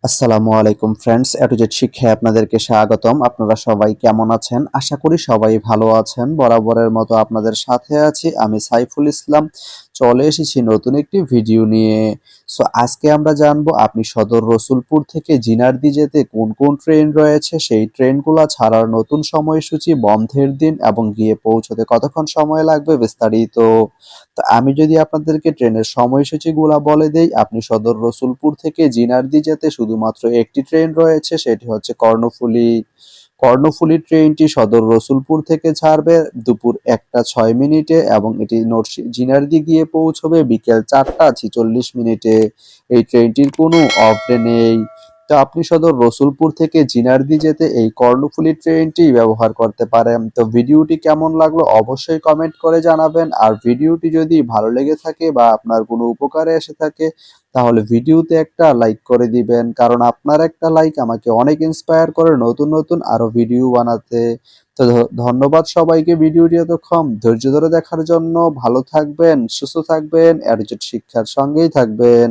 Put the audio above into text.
আসসালামু আলাইকুম friends, A to Z শিক্ষায় আপনাদেরকে স্বাগতম। আপনারা সবাই কেমন আছেন? আশা করি সবাই ভালো আছেন। বরাবরের মতো আপনাদের সাথে আছি আমি সাইফুল ইসলাম। চলে এসেছি নতুন একটি ভিডিও নিয়ে। আজকে আমরা জানবো আপনি সদর রসুলপুর থেকে জিনারদি যেতে কোন কোন ট্রেন রয়েছে, সেই ট্রেনগুলো ছাড়ার নতুন সময়সূচি, বন্ধের দিন এবং গিয়ে পৌঁছতে কতক্ষণ সময় লাগবে বিস্তারিত। তো আমি যদি আপনাদেরকে ট্রেনের সময়সূচিগুলা বলে দেই, আপনি সদর রসুলপুর থেকে জিনারদি যেতে শুধুমাত্র একটি ট্রেন রয়েছে, সেটি হচ্ছে কর্ণফুলী। কর্ণফুলী ট্রেনটি সদর রসুলপুর থেকে ছাড়বে দুপুর 1টা 6 মিনিটে এবং এটি জিনারদি গিয়ে পৌঁছবে বিকেল 4টা 46 মিনিটে। এই ট্রেনটির কোনো অফ ডে নেই। তো আপনি সদর রসুলপুর থেকে জিনারদি যেতে এই কর্ণফুলী ট্রেনটি ব্যবহার করতে পারেন। তো ভিডিওটি কেমন লাগলো অবশ্যই কমেন্ট করে জানাবেন। আর ভিডিওটি যদি ভালো লেগে থাকে বা আপনার কোনো উপকারে এসে থাকে তাহলে ভিডিওতে একটা লাইক করে দিবেন, কারণ আপনার একটা লাইক আমাকে অনেক ইন্সপায়ার করে নতুন নতুন আরো ভিডিও বানাতে। তো ধন্যবাদ সবাইকে ভিডিওটি এতক্ষণ ধৈর্য ধরে দেখার জন্য। ভালো থাকবেন, সুস্থ থাকবেন, এডুকেট শিক্ষার সঙ্গেই থাকবেন।